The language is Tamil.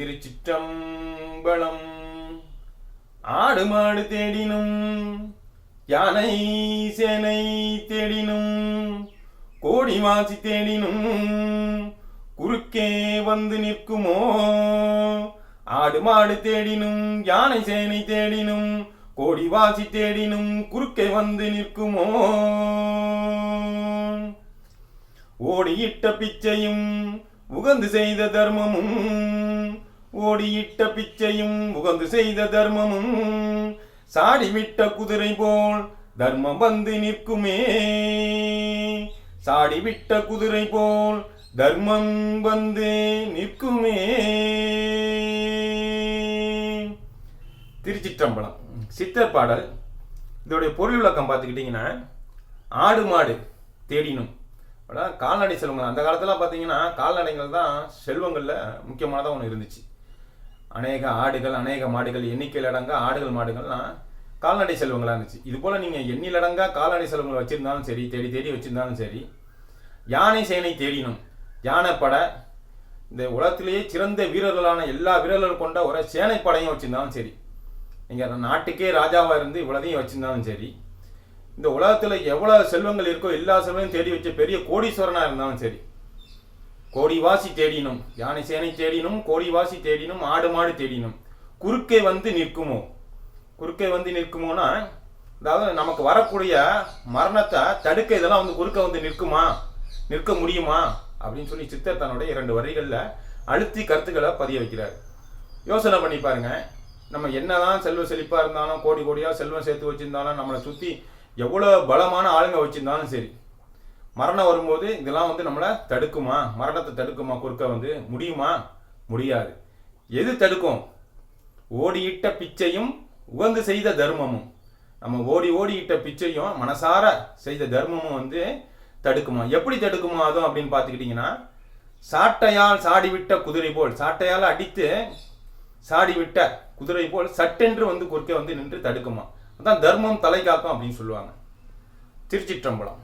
திருச்சிற்றம்பலம். ஆடு மாடு தேடினும் யானை சேனை தேடினும் கோடி வாசி தேடினும் குறுக்கே வந்து நிற்குமோ? ஆடு மாடு தேடினும் யானை சேனை தேடினும் கோடி வாசி தேடினும் குறுக்கே வந்து நிற்குமோ? ஓடியிட்ட பிச்சையும் உகந்து செய்த தர்மமும், ஓடியிட்ட பிச்சையும் உகந்து செய்த தர்மமும் சாடிவிட்ட குதிரை போல் தர்மம் வந்து நிற்குமே. சாடிவிட்ட குதிரை போல் தர்மம் வந்து நிற்குமே. திருச்சிற்றம்பலம். சித்தர் பாடல். இதோடைய பொருள் விளக்கம் பார்த்துக்கிட்டிங்கன்னா, ஆடு மாடு தேடினும், கால்நடை செல்வங்கள். அந்த காலத்தில் பார்த்தீங்கன்னா கால்நடைகள் தான் செல்வங்களில் முக்கியமானதாக ஒன்று இருந்துச்சு. அநேக ஆடுகள் அநேக மாடுகள், எண்ணிக்கையில் அடங்கா ஆடுகள் மாடுகள்லாம் கால்நடை செல்வங்களாக இருந்துச்சு. இது போல் நீங்கள் எண்ணிலடங்கா கால்நடை செல்வங்கள் வச்சுருந்தாலும் சரி, தேடி தேடி வச்சுருந்தாலும் சரி. யானை சேனை தேடினும், யானைப்படை, இந்த உலகத்திலேயே சிறந்த வீரர்களான எல்லா வீரர்கள் கொண்ட ஒரு சேனைப்படையும் வச்சுருந்தாலும் சரி, நீங்கள் நாட்டுக்கே ராஜாவாக இருந்து இவ்வளோதையும் வச்சுருந்தாலும் சரி, இந்த உலகத்தில் எவ்வளோ செல்வங்கள் இருக்கோ எல்லா செல்வங்களையும் தேடி வச்ச பெரிய கோடீஸ்வரனாக இருந்தாலும் சரி, கோடிவாசி தேடினும், யானை சேனை தேடினும், கோடிவாசி தேடினும், ஆடு மாடு தேடினும் குறுக்கே வந்து நிற்குமோ? குறுக்கே வந்து நிற்குமோனா, அதாவது நமக்கு வரக்கூடிய மரணத்தை தடுக்க இதெல்லாம் வந்து குறுக்க வந்து நிற்குமா, நிற்க முடியுமா அப்படின்னு சொல்லி சித்தர் தன்னுடைய 2 வரிகளில் அழுத்தி கருத்துக்களை பதிய வைக்கிறார். யோசனை பண்ணி பாருங்க. நம்ம என்னதான் செல்வ செழிப்பாக இருந்தாலும், கோடி கோடியாக செல்வம் சேர்த்து வச்சிருந்தாலும், நம்மளை சுற்றி எவ்வளோ பலமான ஆளுங்க வச்சிருந்தாலும் சரி, மரணம் வரும்போது இதெல்லாம் வந்து நம்மளை தடுக்குமா? மரணத்தை தடுக்குமா? குறுக்க வந்து முடியுமா? முடியாது. எது தடுக்கும்? ஓடியிட்ட பிச்சையும் உகந்து செய்த தர்மமும். நம்ம ஓடியிட்ட பிச்சையும் மனசார செய்த தர்மமும் வந்து தடுக்குமா? எப்படி தடுக்குமா அதுவும் அப்படின்னு பார்த்துக்கிட்டிங்கன்னா, சாட்டையால் சாடிவிட்ட குதிரை போல், சாட்டையால் அடித்து சாடிவிட்ட குதிரை போல் சட்டென்று வந்து குறுக்க வந்து நின்று தடுக்குமா? அதான் தர்மம் தலை காக்கும் அப்படின்னு சொல்லுவாங்க. திருச்சிற்றம்பலம்.